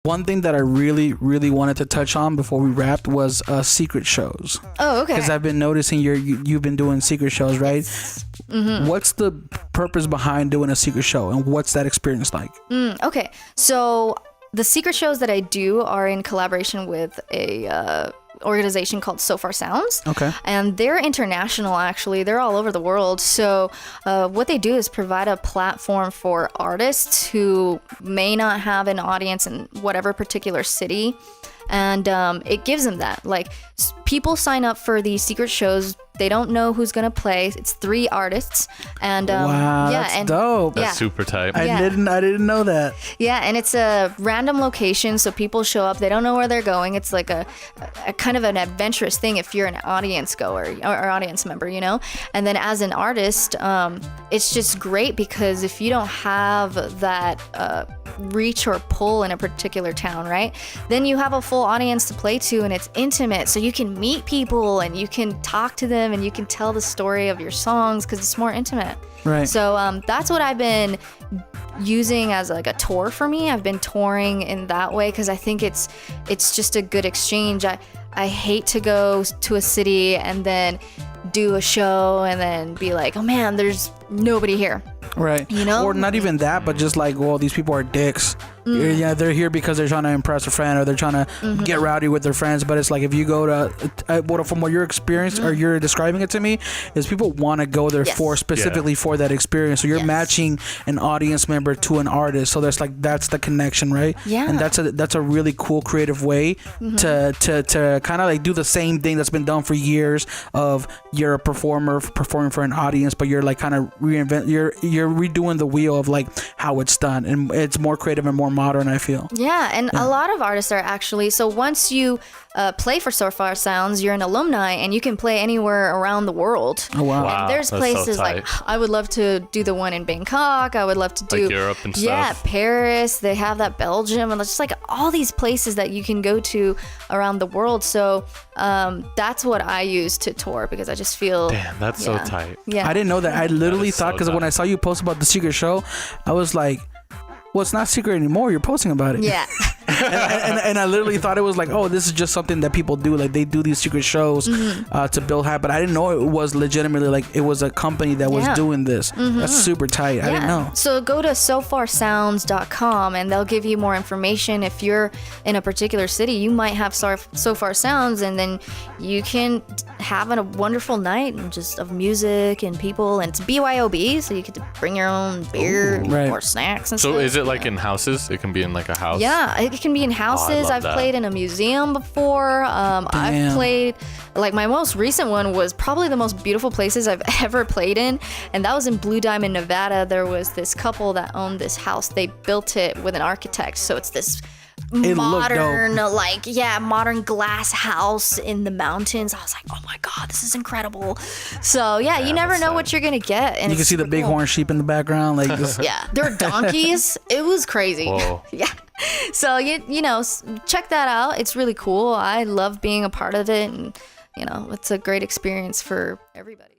One thing that I really, really wanted to touch on before we wrapped was secret shows. Oh, okay. Because I've been noticing you've been doing secret shows, right? Mm-hmm. What's the purpose behind doing a secret show, and what's that experience like? Okay, so the secret shows that I do are in collaboration with a organization called So Far Sounds. Okay. And they're international, actually. They're all over the world. So what they do is provide a platform for artists who may not have an audience in whatever particular city. And it gives them that. Like, people sign up for these secret shows. They don't know who's gonna play. It's 3 artists, and wow, yeah, that's and dope. That's super tight. I didn't know that. Yeah, and it's a random location, so people show up. They don't know where they're going. It's like a kind of an adventurous thing if you're an audience goer or audience member, you know. And then as an artist, it's just great because if you don't have that reach or pull in a particular town, right? Then you have a full audience to play to, and it's intimate, so you can meet people and you can talk to them and you can tell the story of your songs because it's more intimate. Right. So that's what I've been using as like a tour for me. I've been touring in that way because I think it's just a good exchange. I hate to go to a city and then do a show and then be like, oh man, there's nobody here. Right. You know? Or not even that, but just like, well, these people are dicks. Yeah, they're here because they're trying to impress a friend or they're trying to get rowdy with their friends. But it's like, if you go to, from what your experience or you're describing it to me, is people want to go there specifically for that experience. So you're matching an audience member to an artist. So that's the connection, right? Yeah. And that's a really cool creative way to kind of like do the same thing that's been done for years of you're a performer performing for an audience, but you're like kind of you're redoing the wheel of like how it's done, and it's more creative and more modern, I feel. Yeah, and a lot of artists are actually, so once you play for So Far Sounds, you're an alumni and you can play anywhere around the world. Oh wow. And there's places so like, I would love to do the one in Bangkok. I would love to do like Europe and stuff. Yeah, Paris. They have that, Belgium, and it's just like all these places that you can go to around the world. So that's what I use to tour because I just feel damn, that's so tight. Yeah. I didn't know that. I literally thought, because so when I saw you post about the secret show, I was like, well, it's not secret anymore. You're posting about it. Yeah. and I literally thought it was like, oh, this is just something that people do. Like, they do these secret shows to build hype. But I didn't know it was legitimately like it was a company that was doing this. That's super tight. I didn't know. So go to sofarsounds.com and they'll give you more information. If you're in a particular city, you might have So Far Sounds, and then you can have a wonderful night and just of music and people. And it's BYOB, so you get to bring your own beer or snacks and stuff. So is it like in houses? It can be in like a house? Yeah, it can be in houses. love I've that. played in a museum before. I've played, like my most recent one was probably the most beautiful places I've ever played in, and that was in Blue Diamond, Nevada. There was this couple that owned this house. They built it with an architect, so it's this modern, modern glass house in the mountains. I was like, oh my god, this is incredible. So yeah, you never know what you're gonna get, and You can see the bighorn sheep in the background, like this. Yeah, there are donkeys. It was crazy. Whoa. Yeah. So you know, check that out. It's really cool. I love being a part of it, and you know, it's a great experience for everybody.